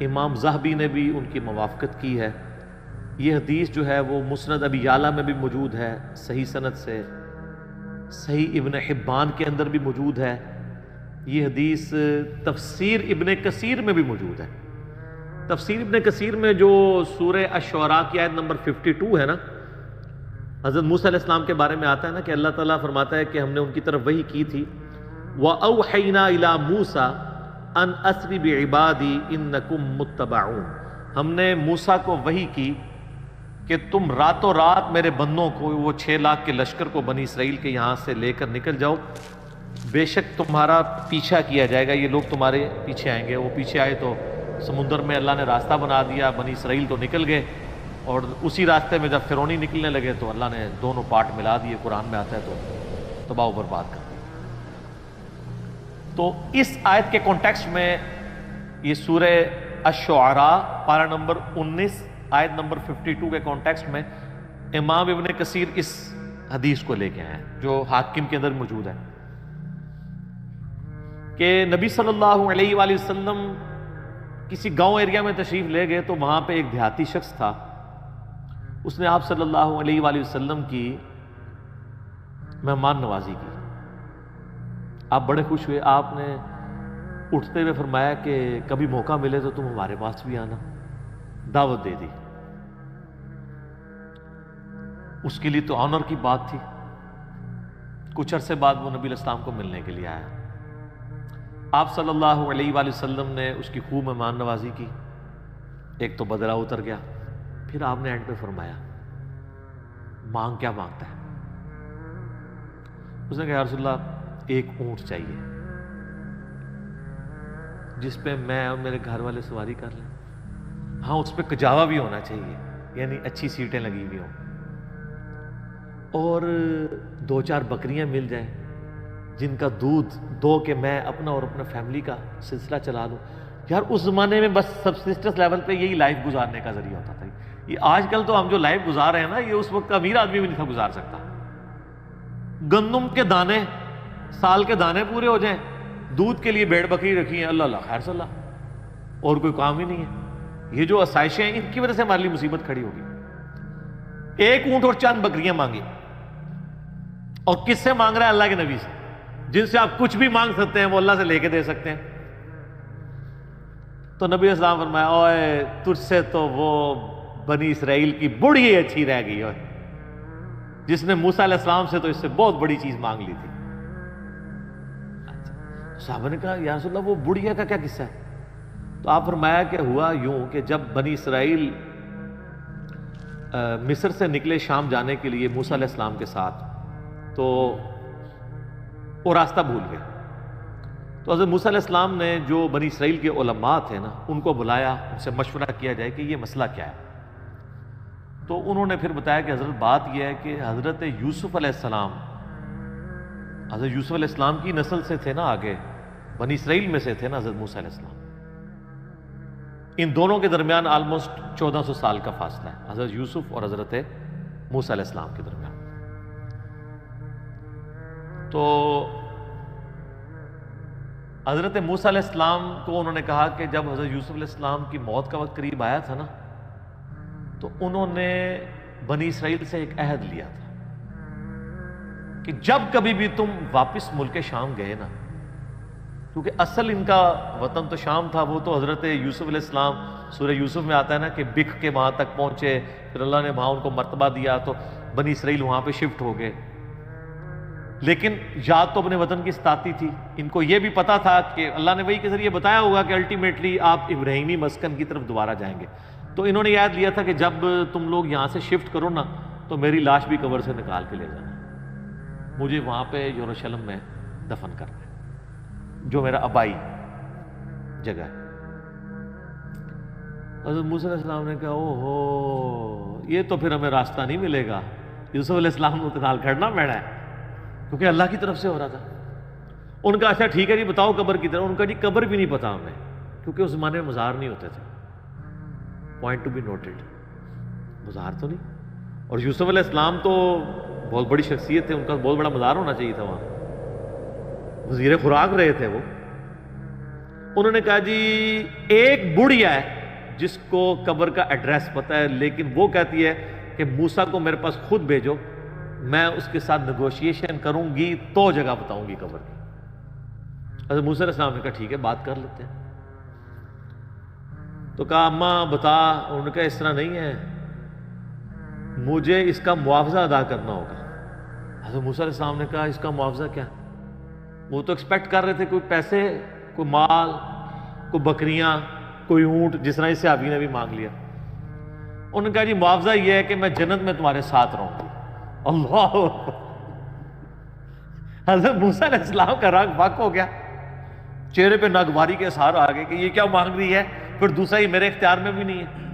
امام ذہبی نے بھی ان کی موافقت کی ہے۔ یہ حدیث جو ہے وہ مسند ابی یعلا میں بھی موجود ہے صحیح سند سے، صحیح ابن حبان کے اندر بھی موجود ہے۔ یہ حدیث تفسیر ابن کثیر میں بھی موجود ہے۔ تفسیر ابن کثیر میں جو سورہ الشعراء کی آیت نمبر 52 ہے نا، حضرت موسیٰ علیہ السلام کے بارے میں آتا ہے نا کہ اللہ تعالیٰ فرماتا ہے کہ ہم نے ان کی طرف وحی کی تھی، وَأَوْحَيْنَا إِلَى مُوسَىٰ أَنْ أَسْرِ بِعِبَادِي إِنَّكُمْ مُتَّبَعُونَ، ہم نے موسیٰ کو وحی کی کہ تم راتوں رات میرے بندوں کو، وہ 6 لاکھ کے لشکر کو بنی اسرائیل کے یہاں سے لے کر نکل جاؤ، بے شک تمہارا پیچھا کیا جائے گا، یہ لوگ تمہارے پیچھے آئیں گے۔ وہ پیچھے آئے تو سمندر میں اللہ نے راستہ بنا دیا، بنی اسرائیل تو نکل گئے، اور اسی راستے میں جب فرعونی نکلنے لگے تو اللہ نے دونوں پارٹ ملا دیے، قرآن میں آتا ہے، تو تباہ و برباد کر دیا۔ تو اس آیت کے کانٹیکسٹ میں یہ سورہ الشعراء پارہ نمبر 19 آیت نمبر 52 کے کانٹیکسٹ میں امام ابن کثیر اس حدیث کو لے کے آئے ہیں جو حاکم کے اندر موجود ہے کہ نبی صلی اللہ علیہ وآلہ وسلم کسی گاؤں ایریا میں تشریف لے گئے تو وہاں پہ ایک دیہاتی شخص تھا، اس نے آپ صلی اللہ علیہ وآلہ وسلم کی مہمان نوازی کی۔ آپ بڑے خوش ہوئے، آپ نے اٹھتے ہوئے فرمایا کہ کبھی موقع ملے تو تم ہمارے پاس بھی آنا، دعوت دے دی۔ اس کے لیے تو آنر کی بات تھی۔ کچھ عرصے بعد وہ نبی علیہ السلام کو ملنے کے لیے آیا، آپ صلی اللہ علیہ وآلہ وسلم نے اس کی خوب مہمان نوازی کی، ایک تو بدلہ اتر گیا، پھر آپ نے اینڈ پہ فرمایا مانگ کیا مانگتا ہے؟ اس نے کہا یا رسول اللہ ایک اونٹ چاہیے جس پہ میں اور میرے گھر والے سواری کر لیں، ہاں اس پہ کجاوا بھی ہونا چاہیے، یعنی اچھی سیٹیں لگی ہوئی ہوں، اور 2-4 بکریاں مل جائیں جن کا دودھ دو کہ میں اپنا اور اپنا فیملی کا سلسلہ چلا دوں۔ یار اس زمانے میں بس سبسسٹنس لیول پہ یہی لائف گزارنے کا ذریعہ ہوتا تھا۔ یہ آج کل تو ہم جو لائف گزار رہے ہیں نا، یہ اس وقت کا امیر آدمی بھی نہیں تھا گزار سکتا۔ گندم کے دانے، سال کے دانے پورے ہو جائیں، دودھ کے لیے بھیڑ بکری رکھی ہیں، اللہ اللہ خیر صلی اللہ، اور کوئی کام ہی نہیں ہے۔ یہ جو آسائشیں ہیں ان کی وجہ سے ہمارے لیے مصیبت کھڑی ہوگی۔ ایک اونٹ اور چند بکریاں مانگی، اور کس سے مانگ رہا ہے؟ اللہ کے نبی سے، جن سے آپ کچھ بھی مانگ سکتے ہیں وہ اللہ سے لے کے دے سکتے ہیں۔ تو نبی اسلام فرمایا اوے تجھ سے تو وہ بنی اسرائیل کی بڑھی اچھی رہ گئی ہے، جس نے موسیٰ علیہ السلام سے تو اس سے بہت بڑی چیز مانگ لی تھی۔ صحابہ نے کہا یا رسول اللہ وہ بڑھیا کا کیا قصہ ہے؟ تو آپ فرمایا کہ ہوا یوں کہ جب بنی اسرائیل مصر سے نکلے شام جانے کے لیے موسیٰ علیہ السلام کے ساتھ، تو وہ راستہ بھول گئے۔ تو حضرت موسیٰ علیہ السلام نے جو بنی اسرائیل کے علماء تھے نا، ان کو بلایا، ان سے مشورہ کیا جائے کہ یہ مسئلہ کیا ہے۔ تو انہوں نے پھر بتایا کہ حضرت بات یہ ہے کہ حضرت یوسف علیہ السلام، حضرت یوسف علیہ السلام کی نسل سے تھے نا، آگے بنی اسرائیل میں سے تھے نا حضرت موسیٰ علیہ السلام۔ ان دونوں کے درمیان آلموسٹ 1400 سال کا فاصلہ ہے، حضرت یوسف اور حضرت موسیٰ علیہ السلام کے درمیان۔ تو حضرت موسیٰ علیہ السلام کو انہوں نے کہا کہ جب حضرت یوسف علیہ السلام کی موت کا وقت قریب آیا تھا نا، تو انہوں نے بنی اسرائیل سے ایک عہد لیا تھا کہ جب کبھی بھی تم واپس ملک شام گئے نا، کیونکہ اصل ان کا وطن تو شام تھا، وہ تو حضرت یوسف علیہ السلام سورہ یوسف میں آتا ہے نا کہ بکھ کے وہاں تک پہنچے، پھر اللہ نے وہاں ان کو مرتبہ دیا تو بنی اسرائیل وہاں پہ شفٹ ہو گئے۔ لیکن یاد تو اپنے وطن کی ستاتی تھی، ان کو یہ بھی پتا تھا کہ اللہ نے وحی کے ذریعے بتایا ہوگا کہ الٹیمیٹلی آپ ابراہیمی مسکن کی طرف دوبارہ جائیں گے۔ تو انہوں نے یاد لیا تھا کہ جب تم لوگ یہاں سے شفٹ کرو نا تو میری لاش بھی قبر سے نکال کے لے جانا، مجھے وہاں پہ یروشلم میں دفن کرنا ہے، جو میرا آبائی جگہ ہے۔ حضرت موسیٰ علیہ السلام نے کہا او ہو، یہ تو پھر ہمیں راستہ نہیں ملے گا، یوسف علیہ السلام کو نال کھڑنا پڑا ہے، کیونکہ اللہ کی طرف سے ہو رہا تھا۔ ان کا اچھا ٹھیک ہے جی بتاؤ قبر کی طرف، ان کا جی قبر بھی نہیں پتا ہمیں، کیونکہ اس زمانے میں مزار نہیں ہوتے تھے، پوائنٹ ٹو بی نوٹڈ، مزار تو نہیں۔ اور یوسف علیہ السلام تو بہت بڑی شخصیت تھے، ان کا بہت بڑا مزار ہونا چاہیے تھا، وہاں وزیر خوراک رہے تھے وہ۔ انہوں نے کہا جی ایک بڑھیا ہے جس کو قبر کا ایڈریس پتہ ہے، لیکن وہ کہتی ہے کہ موسیٰ کو میرے پاس خود بھیجو، میں اس کے ساتھ نیگوشیشن کروں گی تو جگہ بتاؤں گی قبر کی۔ حضرت موسیٰ علیہ السلام نے کہا ٹھیک ہے، بات کر لیتے ہیں۔ تو کہا اماں بتا، انہوں نے کہا اس طرح نہیں ہے، مجھے اس کا معاوضہ ادا کرنا ہوگا۔ حضرت موسیٰ علیہ السلام نے کہا اس کا معاوضہ کیا؟ وہ تو ایکسپیکٹ کر رہے تھے کوئی پیسے، کوئی مال، کوئی بکریاں، کوئی اونٹ، جس طرح اس صحابی نے بھی مانگ لیا۔ انہوں نے کہا جی معاوضہ یہ ہے کہ میں جنت میں تمہارے ساتھ رہوں گی۔ اللہ! حضرت موسیٰ علیہ السلام کا رنگ بھک ہو گیا، چہرے پہ ناگواری کے اثار آ گئے کہ یہ کیا مانگ رہی ہے، پھر دوسرا یہ میرے اختیار میں بھی نہیں ہے۔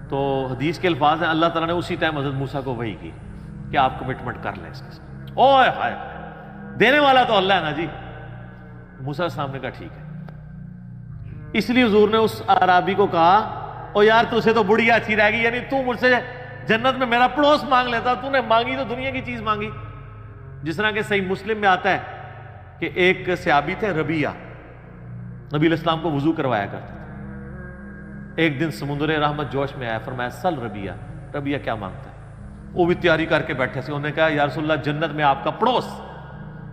تو حدیث کے الفاظ ہیں، اللہ تعالیٰ نے اسی ٹائم حضرت موسیٰ کو وحی کی کہ آپ کمٹمنٹ کر لیں اس کے ساتھ۔ اوہ ہائے، دینے والا تو اللہ ہے نا جی۔ موسیٰ علیہ السلام نے کہا ٹھیک ہے۔ اس لیے حضور نے اس اعرابی کو کہا او یار تجھے تو بڑھیا اچھی رہ گئی، یعنی تو مجھ سے جنت میں میرا پڑوس مانگ لیتا، تو نے مانگی تو دنیا کی چیز مانگی۔ جس طرح کہ صحیح مسلم میں آتا ہے کہ ایک صحابی تھے ربیہ، نبی علیہ السلام کو وضو کروایا کرتے تھے۔ ایک دن سمندر رحمت جوش میں آیا، فرمایا سل ربیہ، ربیہ کیا مانگتا ہے؟ وہ بھی تیاری کر کے بیٹھے سے، انہوں نے کہا یا رسول اللہ جنت میں آپ کا پڑوس،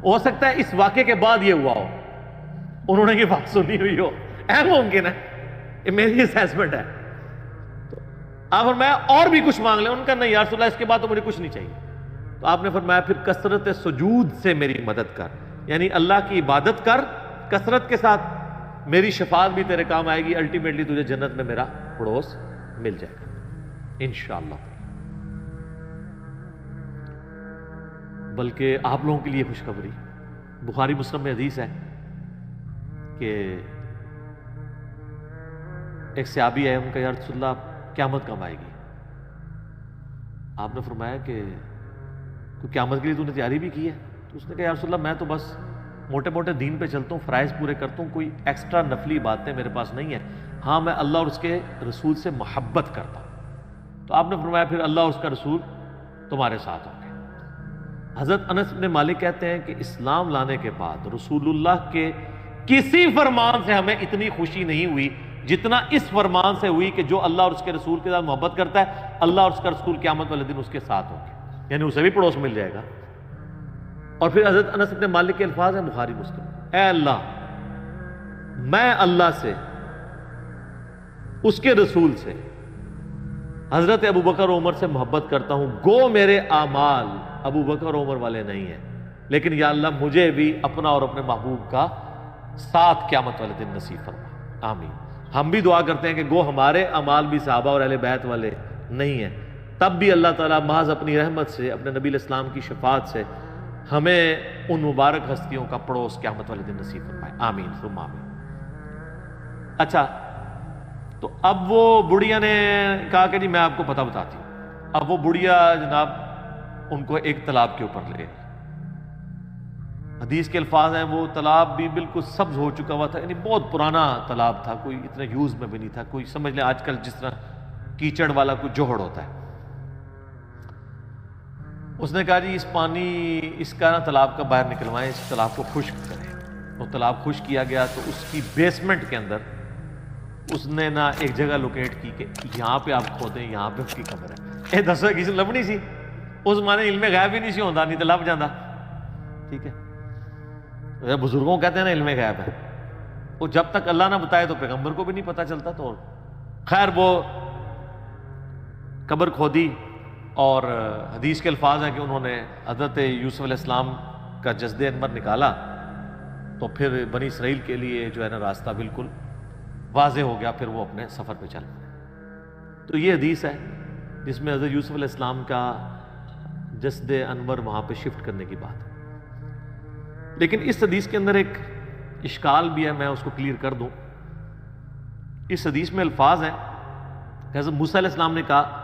ہو سکتا ہے اس واقعے کے بعد یہ ہوا ہو، انہوں نے یہ بات سنی ہوئی ہو، اہم ممکن ہے، یہ میری اسیسمنٹ ہے۔ تو آپ فرمایا اور بھی کچھ مانگ لیں، ان کا نہیں یا رسول اللہ اس کے بعد تو مجھے کچھ نہیں چاہیے۔ تو آپ نے فرمایا پھر کثرت سجود سے میری مدد کر، یعنی اللہ کی عبادت کر کثرت کے ساتھ، میری شفاعت بھی تیرے کام آئے گی، الٹیمیٹلی تجھے جنت میں میرا پڑوس مل جائے گا انشاءاللہ۔ بلکہ آپ لوگوں کے لیے خوشخبری، بخاری مسلم میں حدیث ہے کہ ایک صحابی ہے، ان کا یا رسول اللہ قیامت کب آئے گی؟ آپ نے فرمایا کہ کوئی قیامت کے لیے تو نے تیاری بھی کی ہے؟ تو اس نے کہا یا رسول اللہ میں تو بس موٹے موٹے دین پہ چلتا ہوں، فرائض پورے کرتا ہوں، کوئی ایکسٹرا نفلی باتیں میرے پاس نہیں ہے، ہاں میں اللہ اور اس کے رسول سے محبت کرتا ہوں۔ تو آپ نے فرمایا پھر اللہ اور اس کا رسول تمہارے ساتھ ہوں گے۔ حضرت انس بن مالک کہتے ہیں کہ اسلام لانے کے بعد رسول اللہ کے کسی فرمان سے ہمیں اتنی خوشی نہیں ہوئی جتنا اس فرمان سے ہوئی کہ جو اللہ اور اس کے رسول کے ساتھ محبت کرتا ہے، اللہ اور اس کا رسول قیامت والے دن اس کے ساتھ ہوں گے، یعنی اسے بھی پڑوس مل جائے گا۔ اور پھر حضرت انس بن مالک کے الفاظ ہیں بخاری مسلم، اے اللہ میں اللہ سے، اس کے رسول سے، حضرت ابو بکر و عمر سے محبت کرتا ہوں، گو میرے اعمال ابو بکر و عمر والے نہیں ہیں، لیکن یا اللہ مجھے بھی اپنا اور اپنے محبوب کا ساتھ قیامت والے دن نصیب فرما، آمین۔ ہم بھی دعا کرتے ہیں کہ گو ہمارے اعمال بھی صحابہ اور اہل بیت والے نہیں ہیں، تب بھی اللہ تعالیٰ محض اپنی رحمت سے، اپنے نبی علیہ السلام کی شفاعت سے ہمیں ان مبارک ہستیوں کا پڑوس قیامت والے دن نصیب فرمائے، آمین ثم آمین۔ اچھا، تو اب وہ بڑھیا نے کہا کہ جی میں آپ کو پتہ بتاتی ہوں۔ اب وہ بڑھیا جناب ان کو ایک تالاب کے اوپر لے، حدیث کے الفاظ ہیں وہ تالاب بھی بالکل سبز ہو چکا ہوا تھا، یعنی بہت پرانا تالاب تھا، کوئی اتنا یوز میں بھی نہیں تھا، کوئی سمجھ لیں آج کل جس طرح کیچڑ والا کوئی جوہڑ ہوتا ہے۔ اس نے کہا جی اس پانی اس کا نا تالاب کا باہر نکلوائیں، اس تالاب کو خشک کریں۔ وہ تالاب خشک کیا گیا تو اس کی بیسمنٹ کے اندر اس نے نا ایک جگہ لوکیٹ کی کہ یہاں پہ آپ کھودیں، یہاں پہ اس کی قبر ہے۔ دسو کسی لبنی سی، اس مانے علم غیب ہی نہیں سی ہوتا، نہیں تو لب جانا، ٹھیک ہے۔ بزرگوں کہتے ہیں نا علم غیب ہے، وہ جب تک اللہ نہ بتائے تو پیغمبر کو بھی نہیں پتا چلتا۔ تو خیر وہ قبر کھودی، اور حدیث کے الفاظ ہیں کہ انہوں نے حضرت یوسف علیہ السلام کا جسد انور نکالا تو پھر بنی اسرائیل کے لیے جو ہے نا راستہ بالکل واضح ہو گیا، پھر وہ اپنے سفر پہ چل پڑے۔ تو یہ حدیث ہے جس میں حضرت یوسف علیہ السلام کا جسد انور وہاں پہ شفٹ کرنے کی بات ہے۔ لیکن اس حدیث کے اندر ایک اشکال بھی ہے، میں اس کو کلیئر کر دوں۔ اس حدیث میں الفاظ ہیں کہ حضرت موسیٰ علیہ السلام نے کہا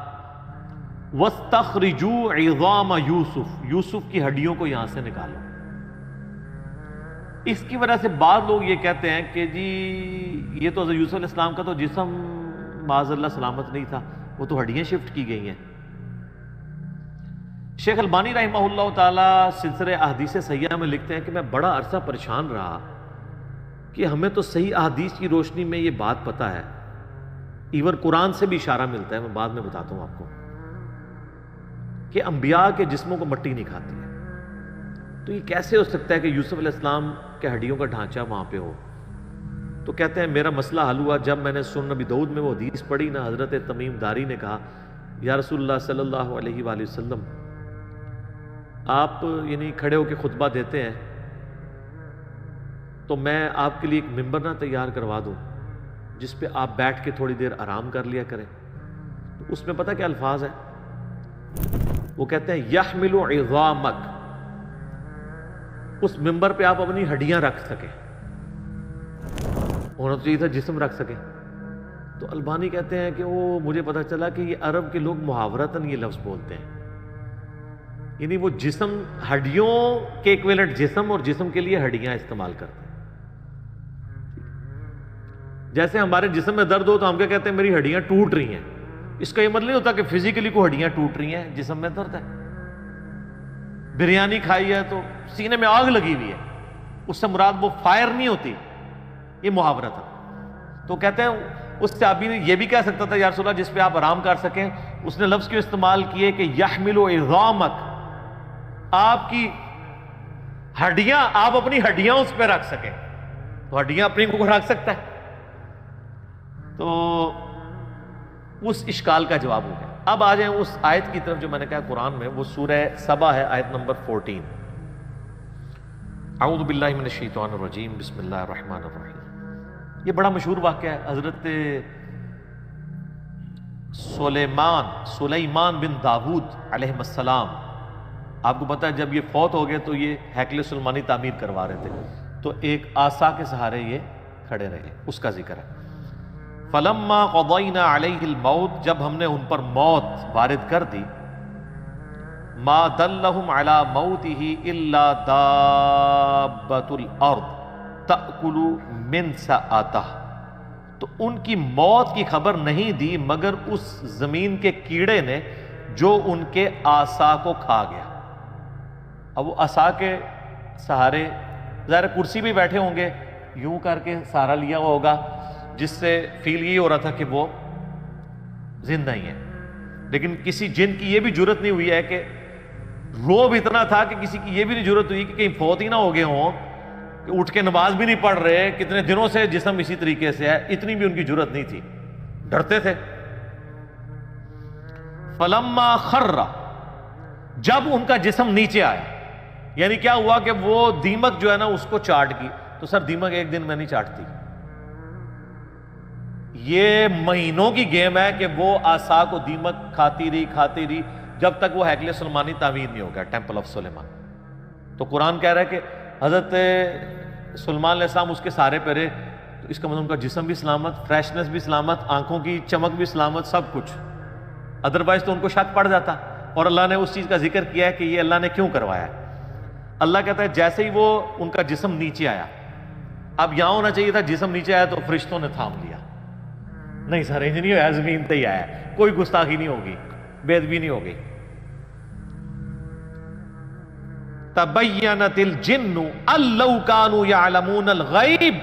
وَاسْتَخْرِجُوا عِظَامَ یوسف، یوسف کی ہڈیوں کو یہاں سے نکالو۔ اس کی وجہ سے بعض لوگ یہ کہتے ہیں کہ جی یہ تو حضرت یوسف علیہ السلام کا تو جسم معاذ اللہ سلامت نہیں تھا، وہ تو ہڈیاں شفٹ کی گئی ہیں۔ شیخ البانی رحمہ اللہ تعالی سلسلہ احادیث صحیحہ میں لکھتے ہیں کہ میں بڑا عرصہ پریشان رہا کہ ہمیں تو صحیح احادیث کی روشنی میں یہ بات پتہ ہے، ایون قرآن سے بھی اشارہ ملتا ہے، میں بعد میں بتاتا ہوں آپ کو، کہ انبیاء کے جسموں کو مٹی نہیں کھاتی ہے، تو یہ کیسے ہو سکتا ہے کہ یوسف علیہ السلام کے ہڈیوں کا ڈھانچہ وہاں پہ ہو؟ تو کہتے ہیں میرا مسئلہ حل ہوا جب میں نے سنن نبی داؤد میں وہ حدیث پڑھی نا، حضرت تمیم داری نے کہا یا رسول اللہ صلی اللہ علیہ وآلہ وسلم، آپ یعنی کھڑے ہو کے خطبہ دیتے ہیں تو میں آپ کے لیے ایک ممبر نہ تیار کروا دوں جس پہ آپ بیٹھ کے تھوڑی دیر آرام کر لیا کریں۔ اس میں پتہ کیا الفاظ ہیں؟ وہ کہتے ہیں یحمل عظامک، اس ممبر پہ آپ اپنی ہڈیاں رکھ سکیں، ہونا تو چاہیے تھا جسم رکھ سکیں۔ تو البانی کہتے ہیں کہ وہ مجھے پتہ چلا کہ یہ عرب کے لوگ محاورتاً یہ لفظ بولتے ہیں، یعنی وہ جسم، ہڈیوں کے ایکویلنٹ جسم اور جسم کے لیے ہڈیاں استعمال کرتے ہیں۔ جیسے ہمارے جسم میں درد ہو تو ہم کیا کہتے ہیں؟ میری ہڈیاں ٹوٹ رہی ہیں۔ اس کا یہ مطلب نہیں ہوتا کہ فزیکلی کوئی ہڈیاں ٹوٹ رہی ہیں، جسم میں درد ہے۔ بریانی کھائی ہے تو سینے میں آگ لگی ہوئی ہے، اس سے مراد وہ فائر نہیں ہوتی، یہ محاورت ہے۔ تو کہتے ہیں اس صحابی نے یہ بھی کہہ سکتا تھا یا رسول اللہ جس پہ آپ آرام کر سکیں، اس نے لفظ کیوں استعمال کیے کہ یحمل عظامک، آپ کی ہڈیاں، آپ اپنی ہڈیاں اس پہ رکھ سکیں، تو ہڈیاں اپنی کو رکھ سکتا ہے۔ تو اس اشکال کا جواب ہو گیا۔ اب آ جائیں اس آیت کی طرف جو میں نے کہا قرآن میں، وہ سورہ سبا ہے، آیت نمبر 14۔ اعوذ باللہ من الشیطان الرجیم، بسم اللہ الرحمن الرحیم۔ یہ بڑا مشہور واقعہ ہے، حضرت سلیمان بن داود علیہ السلام، آپ کو پتہ ہے جب یہ فوت ہو گئے تو یہ ہیکل سلیمانی تعمیر کروا رہے تھے، تو ایک عصا کے سہارے یہ کھڑے رہے، اس کا ذکر ہے۔ فلما قضینا علیہ الموت، جب ہم نے ان پر موت وارد کر دی، ما دلہم علی موتہ الا دابۃ الارض تأکل من سأتہ، تو ان کی موت کی خبر نہیں دی مگر اس زمین کے کیڑے نے جو ان کے عصا کو کھا گیا۔ اب وہ عصا کے سہارے ظاہر کرسی بھی بیٹھے ہوں گے، یوں کر کے سہارا لیا ہوا ہوگا، جس سے فیل یہ ہو رہا تھا کہ وہ زندہ ہی ہے، لیکن کسی جن کی یہ بھی جرت نہیں ہوئی ہے کہ روب اتنا تھا کہ کسی کی یہ بھی نہیں جرت ہوئی کہ کہیں فوت ہی نہ ہو گئے ہوں، کہ اٹھ کے نماز بھی نہیں پڑھ رہے، کتنے دنوں سے جسم اسی طریقے سے ہے، اتنی بھی ان کی جرت نہیں تھی، ڈرتے تھے۔ فلما خر، جب ان کا جسم نیچے آیا، یعنی کیا ہوا کہ وہ دیمک جو ہے نا اس کو چاٹ گئی۔ تو سر دیمک ایک دن میں نہیں چاٹتی، یہ مہینوں کی گیم ہے کہ وہ عصا کو دیمک کھاتی رہی جب تک وہ ہیکل سلیمانی تعمیر نہیں ہو گیا، ٹیمپل آف سلیمان۔ تو قرآن کہہ رہا ہے کہ حضرت سلیمان علیہ السلام اس کے سارے پہ رہے، تو اس کا مطلب ان کا جسم بھی سلامت، فریشنس بھی سلامت، آنکھوں کی چمک بھی سلامت، سب کچھ، ادروائز تو ان کو شک پڑ جاتا۔ اور اللہ نے اس چیز کا ذکر کیا ہے کہ یہ اللہ نے کیوں کروایا ہے۔ اللہ کہتا ہے جیسے ہی وہ ان کا جسم نیچے آیا، اب یہاں ہونا چاہیے تھا جسم نیچے آیا تو فرشتوں نے تھام لیا، نہیں سر انج نہیں ہوا، زمین تے ہی آیا، کوئی گستاخی نہیں ہوگی، بے ادبی نہیں ہوگی۔ تبینت الجن ان لو کانوا یعلمون الغیب،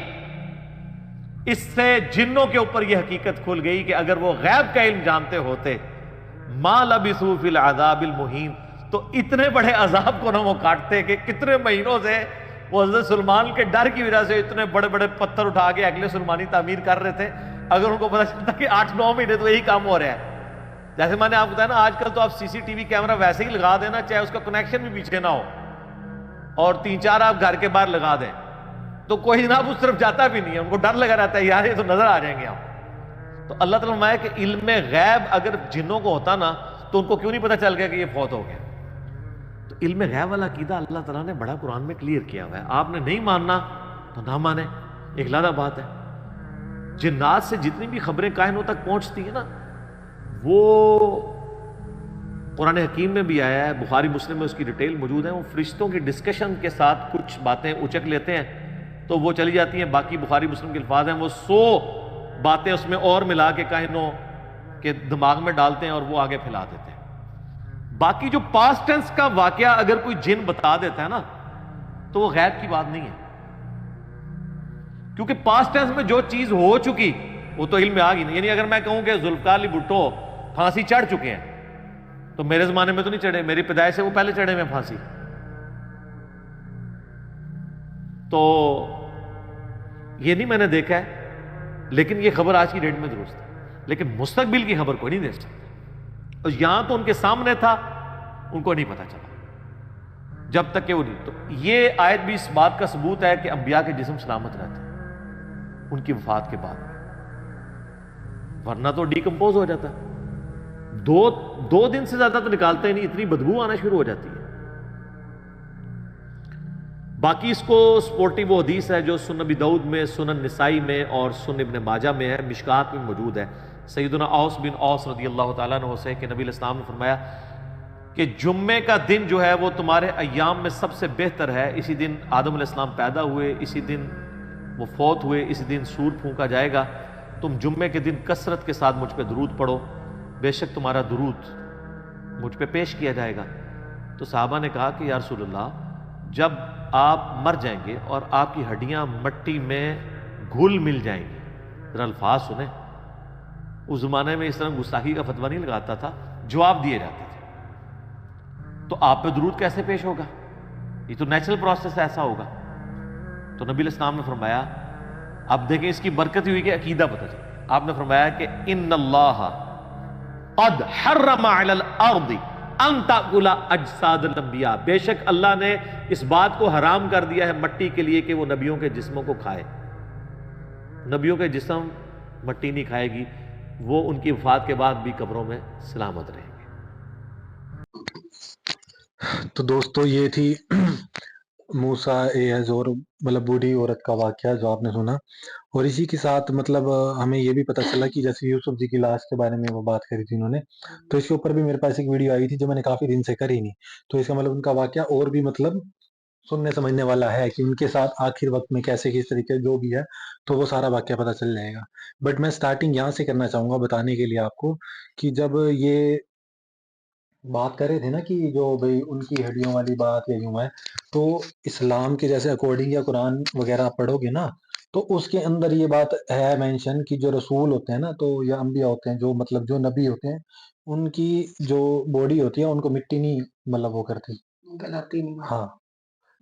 اس سے جنوں کے اوپر یہ حقیقت کھل گئی کہ اگر وہ غیب کا علم جانتے ہوتے، ما لبثوا فی العذاب المہین، تو اتنے بڑے عذاب کو نہ وہ کاٹتے کہ کتنے مہینوں سے وہ حضرت سلیمان کے ڈر کی وجہ سے اتنے بڑے بڑے پتھر اٹھا کے ہیکل سلیمانی تعمیر کر رہے تھے، اگر ان کو پتہ چلتا کہ 8-9 مہینے تو یہی کام ہو رہا ہے۔ جیسے میں نے آپ کو بتایا نا، آج کل تو آپ CCTV کیمرہ ویسے ہی لگا دینا، چاہے اس کا کنیکشن بھی پیچھے نہ ہو، اور 3-4 آپ گھر کے باہر لگا دیں تو کوئی جناب اس طرف جاتا بھی نہیں ہے، ان کو ڈر لگا رہتا ہے یار یہ تو نظر آ جائیں گے ہم۔ تو اللہ تعالیٰ فرمایا کہ علم غیب اگر جنوں کو ہوتا نا تو ان کو کیوں نہیں پتہ چل گیا کہ یہ فوت ہو گیا۔ تو علم غیب والا عقیدہ اللہ تعالیٰ نے بڑا قرآن میں کلیئر کیا ہوا ہے، آپ نے نہیں ماننا تو نہ مانے، ایک علیحدہ بات ہے۔ جنات سے جتنی بھی خبریں کائنوں تک پہنچتی ہیں نا، وہ قرآن حکیم میں بھی آیا ہے، بخاری مسلم میں اس کی ڈیٹیل موجود ہے، وہ فرشتوں کی ڈسکشن کے ساتھ کچھ باتیں اچک لیتے ہیں تو وہ چلی جاتی ہیں، باقی بخاری مسلم کے الفاظ ہیں، وہ 100 باتیں اس میں اور ملا کے کائنوں کے دماغ میں ڈالتے ہیں اور وہ آگے پھیلا دیتے ہیں۔ باقی جو پاسٹ ٹینس کا واقعہ اگر کوئی جن بتا دیتا ہے نا تو وہ غیب کی بات نہیں ہے، کیونکہ پاسٹ ٹینس میں جو چیز ہو چکی وہ تو علم میں آ گئی نہیں. یعنی اگر میں کہوں کہ ذوالفقار علی بھٹو پھانسی چڑھ چکے ہیں تو میرے زمانے میں تو نہیں چڑھے, میری پیدائش سے وہ پہلے چڑھے ہوئے پھانسی. تو یہ نہیں میں نے دیکھا ہے, لیکن یہ خبر آج کی ڈیٹ میں درست ہے, لیکن مستقبل کی خبر کوئی نہیں دے سکتا. اور یہاں تو ان کے سامنے تھا, ان کو نہیں پتا چلا جب تک کہ وہ نہیں. تو یہ آیت بھی اس بات کا ثبوت ہے کہ انبیاء کے جسم سلامت رہتے ہیں ان کی وفات کے بعد, ورنہ تو ڈیکمپوز ہو جاتا ہے. دو دن سے زیادہ تو نکالتے ہی نہیں, اتنی بدبو آنا شروع ہو جاتی ہے. باقی اس کو سپورٹی وہ حدیث ہے جو سنن نبی داؤد میں, سنن نسائی میں اور سنن ابن ماجہ میں ہے, مشکات میں موجود ہے. سیدنا اوس بن اوس رضی اللہ تعالیٰ عنہ سے کہ نبی علیہ السلام نے فرمایا کہ جمعے کا دن جو ہے وہ تمہارے ایام میں سب سے بہتر ہے. اسی دن آدم علیہ السلام پیدا ہوئے, اسی دن وہ فوت ہوئے, اسی دن سور پھونکا جائے گا. تم جمعے کے دن کثرت کے ساتھ مجھ پہ درود پڑھو, بے شک تمہارا درود مجھ پہ پیش کیا جائے گا. تو صحابہ نے کہا کہ یا رسول اللہ, جب آپ مر جائیں گے اور آپ کی ہڈیاں مٹی میں گھل مل جائیں گی, ذرا الفاظ سنیں, اس زمانے میں اس طرح گستاخی کا فتویٰ نہیں لگاتا تھا, جواب دیے جاتے تھے. تو آپ پہ درود کیسے پیش ہوگا؟ یہ تو نیچرل پروسیس ایسا ہوگا. تو نبی علیہ السلام نے فرمایا, اب دیکھیں اس کی برکت ہوئی کہ عقیدہ پتہ چلا. آپ نے فرمایا کہ ان اللہ قد حرم علی الارض ان تاکل اجساد الانبیاء, بے شک اللہ نے اس بات کو حرام کر دیا ہے مٹی کے لیے کہ وہ نبیوں کے جسموں کو کھائے. نبیوں کے جسم مٹی نہیں کھائے گی, وہ ان کی وفات کے بعد بھی قبروں میں سلامت رہیں گے. تو دوستو یہ تھی موسیٰ اور مطلب بوڑھی عورت کا واقعہ جو آپ نے سنا. اور اسی کے ساتھ مطلب ہمیں یہ بھی پتہ چلا کہ جیسے یوسف جی کی لاش کے بارے میں وہ بات کری تھی انہوں نے, تو اس کے اوپر بھی میرے پاس ایک ویڈیو آئی تھی جو میں نے کافی دن سے کری نہیں. تو اس کا مطلب ان کا واقعہ اور بھی مطلب سننے سمجھنے والا ہے کہ ان کے ساتھ آخر وقت میں کیسے کس طریقے جو بھی ہے, تو وہ سارا واقعہ پتہ چل جائے گا. بٹ میں سٹارٹنگ یہاں سے کرنا چاہوں گا بتانے کے لیے آپ کو کہ جب یہ بات کر رہے تھے نا کہ جو بھئی ان کی ہڈیوں والی بات یا یوں ہے, تو اسلام کے جیسے اکارڈنگ یا قرآن وغیرہ پڑھو گے نا, تو اس کے اندر یہ بات ہے مینشن کہ جو رسول ہوتے ہیں نا, تو یا انبیاء ہوتے ہیں, جو مطلب جو نبی ہوتے ہیں, ان کی جو باڈی ہوتی ہے ان کو مٹی نہیں مطلب وہ کرتی, گلاتی نہیں. ہاں,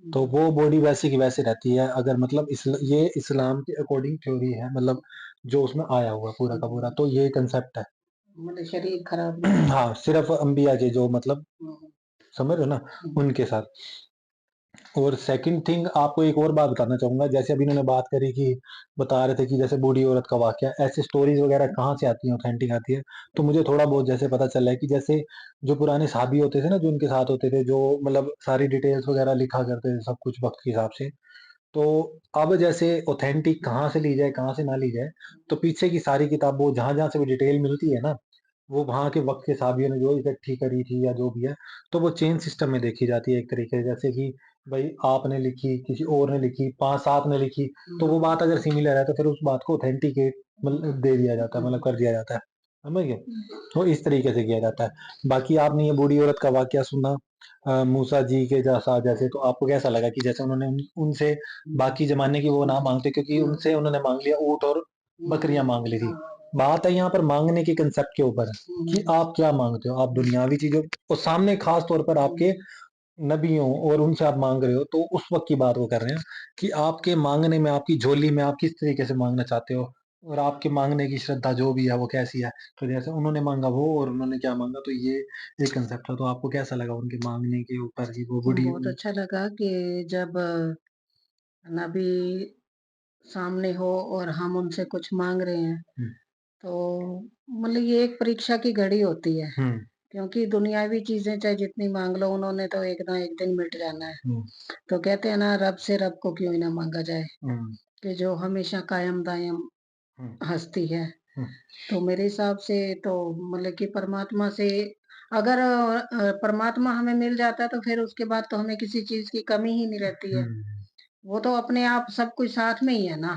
تو وہ باڈی ویسے کی ویسے رہتی ہے. اگر مطلب یہ اسلام کے اکارڈنگ تھیوری ہے, مطلب جو اس میں آیا ہوا پورا کا پورا, تو یہ کنسپٹ ہے. مطلب شریر خراب ہاں, صرف انبیاء کے جو مطلب سمجھ رہے نا ان کے ساتھ. اور سیکنڈ تھنگ آپ کو ایک اور بات بتانا چاہوں گا, جیسے ابھی انہوں نے بات کری کہ بتا رہے تھے کہ جیسے بوڑھی عورت کا واقعہ, ایسے سٹوریز وغیرہ کہاں سے آتی ہیں, اوتھینٹک آتی ہے. تو مجھے تھوڑا بہت جیسے پتا چلا ہے کہ جیسے جو پرانے صحابی ہوتے تھے نا, جو ان کے ساتھ ہوتے تھے, جو مطلب ساری ڈیٹیلز وغیرہ لکھا کرتے تھے سب کچھ وقت کے حساب سے, تو اب جیسے اوتھینٹک کہاں سے لی جائے کہاں سے نہ لی جائے, تو پیچھے کی ساری کتاب وہ جہاں جہاں سے بھی ڈیٹیل ملتی ہے نا, وہ وہاں کے وقت کے صحابیوں نے جو اکٹھی کری تھی یا جو بھی ہے, تو وہ چین سسٹم میں دیکھی جاتی ہے ایک طریقے سے. جیسے کہ بھائی آپ نے لکھی, کسی اور نے لکھی, 5-7 نے لکھی, تو وہ بات اگر سملر ہے تو پھر اس بات کو اوتھینٹیکیٹ مطلب دے دیا جاتا ہے, مطلب کر دیا جاتا ہے, سمجھ گئے. تو اس طریقے سے کیا جاتا ہے. باقی آپ نے یہ بوڑھی عورت کا واقعہ سنا موسیٰ جی کے جیسا, جیسے تو آپ کو کیسا لگا کہ جیسے انہوں نے ان سے باقی زمانے کی وہ نہ مانگتے, کیونکہ ان سے انہوں نے مانگ لیا اونٹ اور بکریاں مانگ لی تھی. بات ہے یہاں پر مانگنے کے کنسپٹ کے اوپر کہ آپ کیا مانگتے ہو, آپ دنیاوی چیزوں اور سامنے خاص طور پر آپ کے نبیوں اور ان سے آپ مانگ رہے ہو, تو اس وقت کی بات وہ کر رہے ہیں کہ آپ کے مانگنے میں, آپ کی جھولی میں آپ کس طریقے سے مانگنا چاہتے ہو, اور آپ کے مانگنے کی شردھا جو بھی ہے وہ کیسی ہے. تو جیسے انہوں نے مانگا وہ, اور انہوں نے کیا مانگا, تو یہ ایک کنسپٹ ہے. تو آپ کو کیسا لگا ان کے مانگنے کے اوپر کی وہ بڑی؟ بہت اچھا لگا کہ جب نبی سامنے ہو اور ہم ان سے کچھ مانگ رہے ہیں, تو مطلب یہ ایک پریکشا کی گھڑی ہوتی ہے, کیونکہ دنیاوی چیزیں چاہے جتنی مانگ لو, انہوں نے تو ایک نہ ایک دن مٹ جانا ہے. تو کہتے ہیں نا, رب سے رب کو کیوں ہی نہ مانگا جائے, کہ جو ہمیشہ قائم دائم ہستی ہے. تو میرے حساب سے تو مطلب کہ پرماتما سے اگر پرماتما ہمیں مل جاتا ہے, تو پھر اس کے بعد تو ہمیں کسی چیز کی کمی ہی نہیں رہتی ہے. وہ تو اپنے آپ سب کچھ ساتھ میں ہی ہے نا.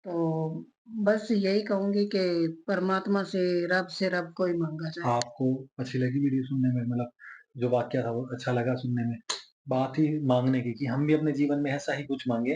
تو بس یہی کہوں گی کہ پرماتما سے رب کو ہی مانگا جائے. آپ کو اچھی لگی ویڈیو سننے میں, مطلب جو واقعہ تھا وہ اچھا لگا سننے میں, بات ہی مانگنے کی کہ ہم بھی اپنے جیون میں ایسا ہی کچھ مانگے